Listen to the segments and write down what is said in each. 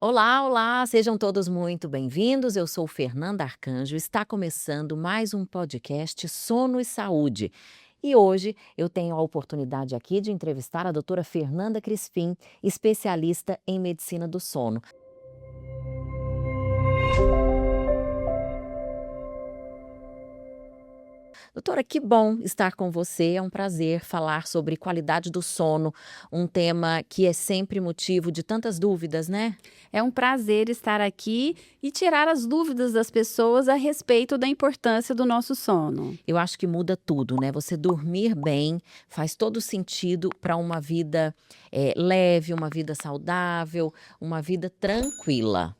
Olá, olá, sejam todos muito bem-vindos. Eu sou Fernanda Arcanjo. Está começando mais um podcast Sono e Saúde. E hoje eu tenho a oportunidade aqui de entrevistar a doutora Fernanda Crispim, especialista em medicina do sono. Doutora, que bom estar com você. É um prazer falar sobre qualidade do sono, um tema que é sempre motivo de tantas dúvidas, né? É um prazer estar aqui e tirar as dúvidas das pessoas a respeito da importância do nosso sono. Eu acho que muda tudo, né? Você dormir bem faz todo sentido para uma vida leve, uma vida saudável, uma vida tranquila.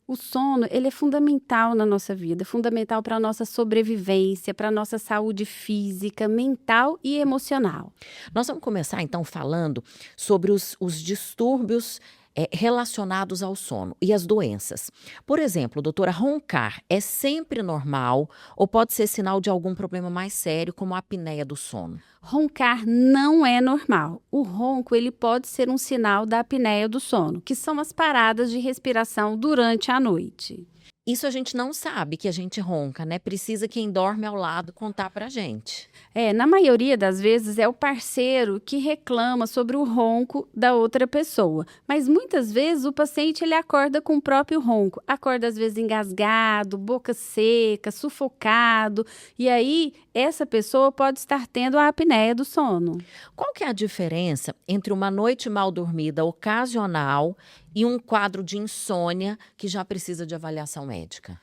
O sono, ele é fundamental na nossa vida, fundamental para a nossa sobrevivência, para a nossa saúde física, mental e emocional. Nós vamos começar então falando sobre os distúrbios relacionados ao sono e as doenças. Por exemplo, doutora, roncar é sempre normal ou pode ser sinal de algum problema mais sério, como a apneia do sono? Roncar não é normal. O ronco, ele pode ser um sinal da apneia do sono, que são as paradas de respiração durante a noite. Isso a gente não sabe que a gente ronca, né? Precisa quem dorme ao lado contar pra gente. Na maioria das vezes é o parceiro que reclama sobre o ronco da outra pessoa, mas muitas vezes o paciente ele acorda com o próprio ronco, acorda às vezes engasgado, boca seca, sufocado, e aí essa pessoa pode estar tendo a apneia do sono. Qual que é a diferença entre uma noite mal dormida ocasional e um quadro de insônia que já precisa de avaliação médica?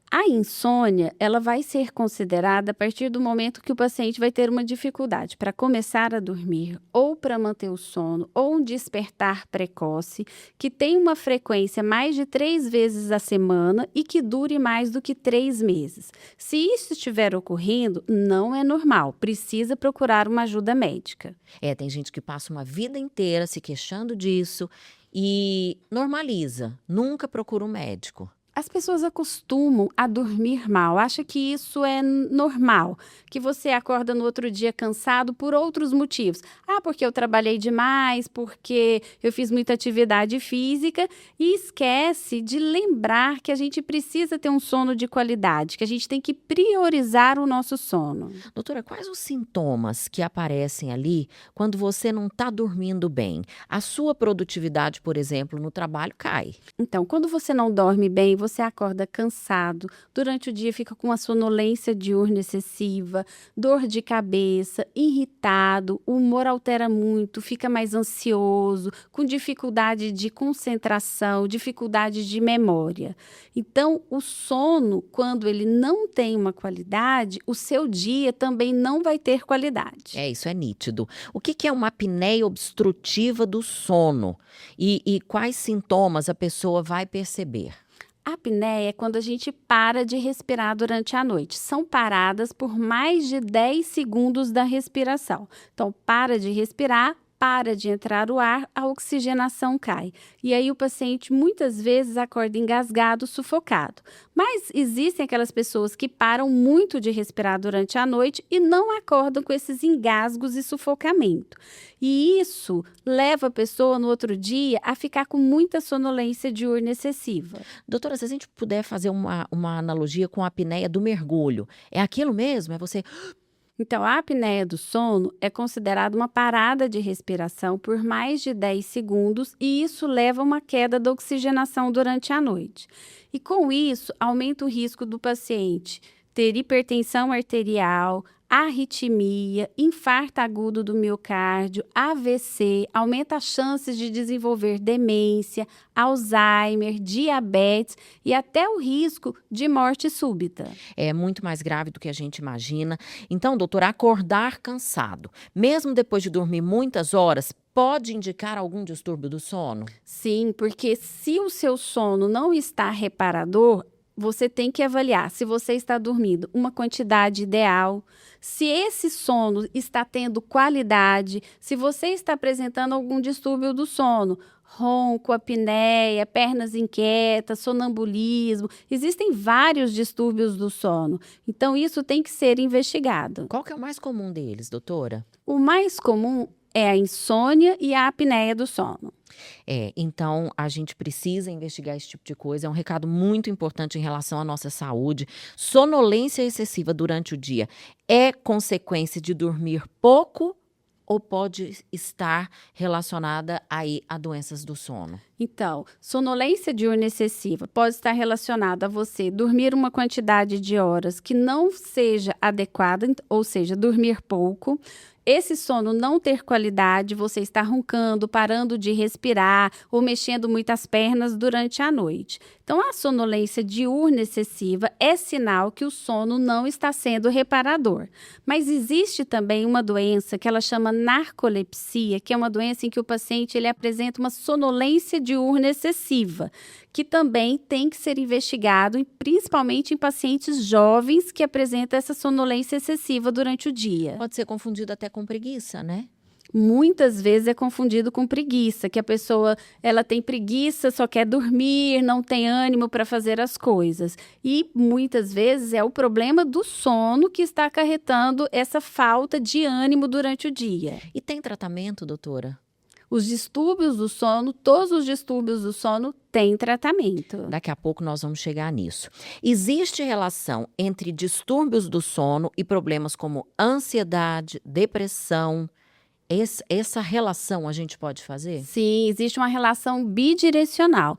A insônia, ela vai ser considerada a partir do momento que o paciente vai ter uma dificuldade para começar a dormir, ou para manter o sono, ou um despertar precoce, que tem uma frequência mais de 3 vezes a semana e que dure mais do que 3 meses. Se isso estiver ocorrendo, não é normal, precisa procurar uma ajuda médica. Tem gente que passa uma vida inteira se queixando disso e normaliza, nunca procura um médico. As pessoas acostumam a dormir mal, acha que isso é normal, que você acorda no outro dia cansado por outros motivos. Ah, porque eu trabalhei demais, porque eu fiz muita atividade física e esquece de lembrar que a gente precisa ter um sono de qualidade, que a gente tem que priorizar o nosso sono. Doutora, quais os sintomas que aparecem ali quando você não está dormindo bem? A sua produtividade, por exemplo, no trabalho cai. Então, quando você não dorme bem, você acorda cansado, durante o dia fica com uma sonolência diurna excessiva, dor de cabeça, irritado, o humor altera muito, fica mais ansioso, com dificuldade de concentração, dificuldade de memória. Então, o sono, quando ele não tem uma qualidade, o seu dia também não vai ter qualidade. Isso é nítido. O que que é uma apneia obstrutiva do sono? E quais sintomas a pessoa vai perceber? A apneia é quando a gente para de respirar durante a noite. São paradas por mais de 10 segundos da respiração. Então, para de respirar, para de entrar o ar, a oxigenação cai. E aí o paciente muitas vezes acorda engasgado, sufocado. Mas existem aquelas pessoas que param muito de respirar durante a noite e não acordam com esses engasgos e sufocamento. E isso leva a pessoa no outro dia a ficar com muita sonolência diurna excessiva. Doutora, se a gente puder fazer uma analogia com a apneia do mergulho, é aquilo mesmo? É você. Então, a apneia do sono é considerada uma parada de respiração por mais de 10 segundos e isso leva a uma queda da oxigenação durante a noite. E com isso, aumenta o risco do paciente ter hipertensão arterial, arritmia, infarto agudo do miocárdio, AVC, aumenta as chances de desenvolver demência, Alzheimer, diabetes e até o risco de morte súbita. É muito mais grave do que a gente imagina. Então, doutora, acordar cansado, mesmo depois de dormir muitas horas, pode indicar algum distúrbio do sono? Sim, porque se o seu sono não está reparador, você tem que avaliar se você está dormindo uma quantidade ideal, se esse sono está tendo qualidade, se você está apresentando algum distúrbio do sono, ronco, apneia, pernas inquietas, sonambulismo. Existem vários distúrbios do sono. Então, isso tem que ser investigado. Qual que é o mais comum deles, doutora? O mais comum é a insônia e a apneia do sono. Então a gente precisa investigar esse tipo de coisa. É um recado muito importante em relação à nossa saúde. Sonolência excessiva durante o dia é consequência de dormir pouco ou pode estar relacionada aí a doenças do sono? Então, sonolência diurna excessiva pode estar relacionada a você dormir uma quantidade de horas que não seja adequada, ou seja, dormir pouco. Esse sono não ter qualidade, você está roncando, parando de respirar ou mexendo muitas pernas durante a noite. Então, a sonolência diurna excessiva é sinal que o sono não está sendo reparador. Mas existe também uma doença que ela chama narcolepsia, que é uma doença em que o paciente ele apresenta uma sonolência diurna excessiva, que também tem que ser investigado, principalmente em pacientes jovens que apresentam essa sonolência excessiva durante o dia. Pode ser confundido até com preguiça, né? Muitas vezes é confundido com preguiça, que a pessoa ela tem preguiça, só quer dormir, não tem ânimo para fazer as coisas. E muitas vezes é o problema do sono que está acarretando essa falta de ânimo durante o dia. E tem tratamento, doutora? Os distúrbios do sono, todos os distúrbios do sono têm tratamento. Daqui a pouco nós vamos chegar nisso. Existe relação entre distúrbios do sono e problemas como ansiedade, depressão? Essa relação a gente pode fazer? Sim, existe uma relação bidirecional.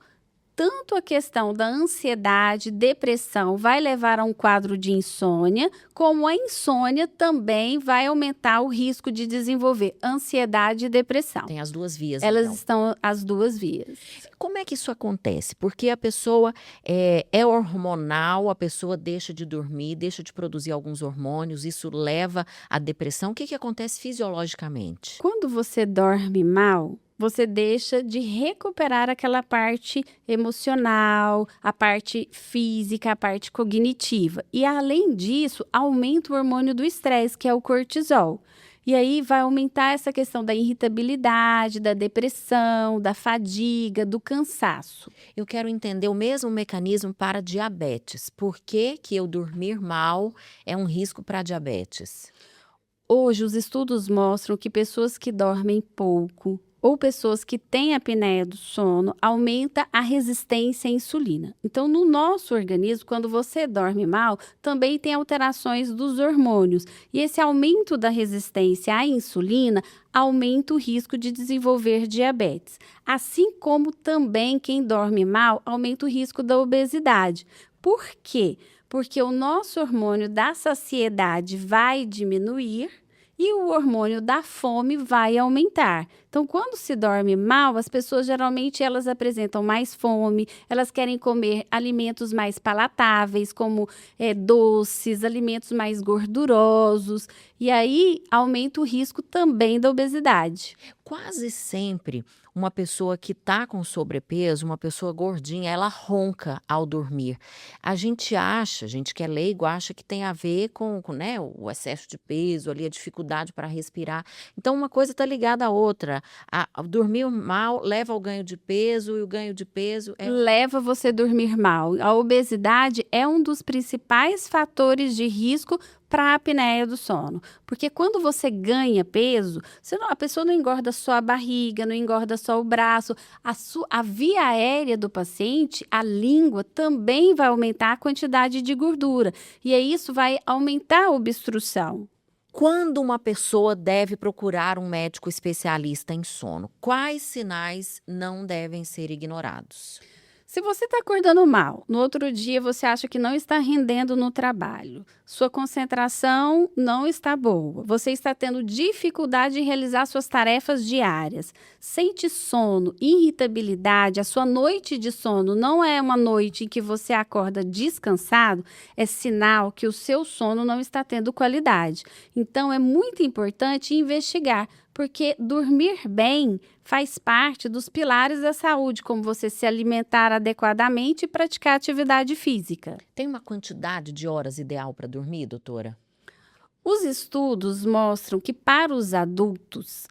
Tanto a questão da ansiedade, depressão vai levar a um quadro de insônia, como a insônia também vai aumentar o risco de desenvolver ansiedade e depressão. Tem as duas vias, Elas então. estão as duas vias. Como é que isso acontece? Porque a pessoa é hormonal, a pessoa deixa de dormir, deixa de produzir alguns hormônios, isso leva à depressão. O que acontece fisiologicamente? Quando você dorme mal, você deixa de recuperar aquela parte emocional, a parte física, a parte cognitiva. E, além disso, aumenta o hormônio do estresse, que é o cortisol. E aí vai aumentar essa questão da irritabilidade, da depressão, da fadiga, do cansaço. Eu quero entender o mesmo mecanismo para diabetes. Por que eu dormir mal é um risco para diabetes? Hoje, os estudos mostram que pessoas que dormem pouco ou pessoas que têm apneia do sono aumenta a resistência à insulina. Então, no nosso organismo, quando você dorme mal, também tem alterações dos hormônios. E esse aumento da resistência à insulina aumenta o risco de desenvolver diabetes. Assim como também quem dorme mal aumenta o risco da obesidade. Por quê? Porque o nosso hormônio da saciedade vai diminuir e o hormônio da fome vai aumentar. Então, quando se dorme mal, as pessoas geralmente elas apresentam mais fome, elas querem comer alimentos mais palatáveis, como doces, alimentos mais gordurosos, e aí aumenta o risco também da obesidade. Quase sempre uma pessoa que está com sobrepeso, uma pessoa gordinha, ela ronca ao dormir. A gente que é leigo, acha que tem a ver com né, o excesso de peso, ali, a dificuldade para respirar. Então, uma coisa está ligada à outra. Dormir mal leva ao ganho de peso e o ganho de peso leva você a dormir mal. A obesidade é um dos principais fatores de risco para a apneia do sono. Porque quando você ganha peso, a pessoa não engorda só a barriga, não engorda só o braço. A via aérea do paciente, a língua, também vai aumentar a quantidade de gordura. E aí isso vai aumentar a obstrução. Quando uma pessoa deve procurar um médico especialista em sono? Quais sinais não devem ser ignorados? Se você está acordando mal, no outro dia você acha que não está rendendo no trabalho, sua concentração não está boa, você está tendo dificuldade em realizar suas tarefas diárias, sente sono, irritabilidade, a sua noite de sono não é uma noite em que você acorda descansado, é sinal que o seu sono não está tendo qualidade. Então, é muito importante investigar, porque dormir bem faz parte dos pilares da saúde, como você se alimentar adequadamente e praticar atividade física. Tem uma quantidade de horas ideal para dormir, doutora? Os estudos mostram que para os adultos,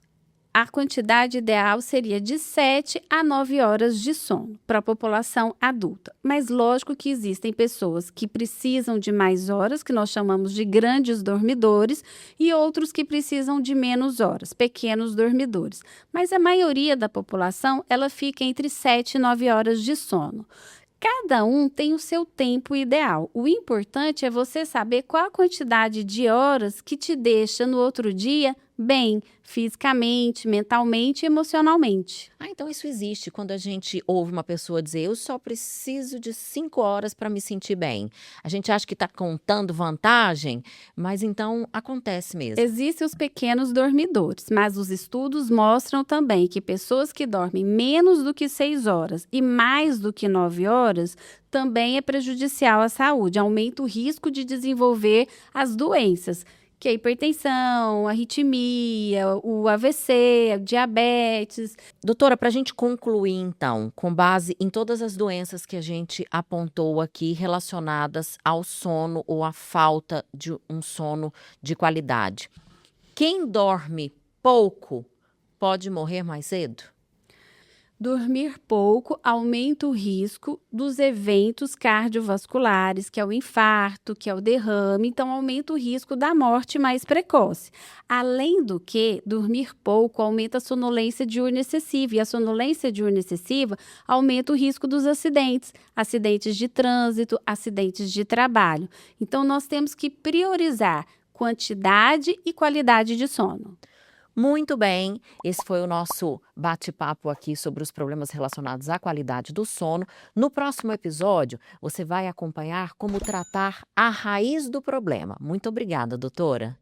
a quantidade ideal seria de 7 a 9 horas de sono para a população adulta. Mas lógico que existem pessoas que precisam de mais horas, que nós chamamos de grandes dormidores, e outros que precisam de menos horas, pequenos dormidores. Mas a maioria da população, ela fica entre 7 e 9 horas de sono. Cada um tem o seu tempo ideal. O importante é você saber qual a quantidade de horas que te deixa no outro dia bem, fisicamente, mentalmente e emocionalmente. Então isso existe quando a gente ouve uma pessoa dizer: eu só preciso de 5 horas para me sentir bem. A gente acha que está contando vantagem, mas então acontece mesmo. Existem os pequenos dormidores, mas os estudos mostram também que pessoas que dormem menos do que 6 horas e mais do que 9 horas também é prejudicial à saúde, aumenta o risco de desenvolver as doenças, que é a hipertensão, a arritmia, o AVC, a diabetes. Doutora, para a gente concluir então, com base em todas as doenças que a gente apontou aqui relacionadas ao sono ou à falta de um sono de qualidade, quem dorme pouco pode morrer mais cedo? Dormir pouco aumenta o risco dos eventos cardiovasculares, que é o infarto, que é o derrame, então aumenta o risco da morte mais precoce. Além do que, dormir pouco aumenta a sonolência diurna excessiva, e a sonolência diurna excessiva aumenta o risco dos acidentes, acidentes de trânsito, acidentes de trabalho. Então nós temos que priorizar quantidade e qualidade de sono. Muito bem, esse foi o nosso bate-papo aqui sobre os problemas relacionados à qualidade do sono. No próximo episódio, você vai acompanhar como tratar a raiz do problema. Muito obrigada, doutora.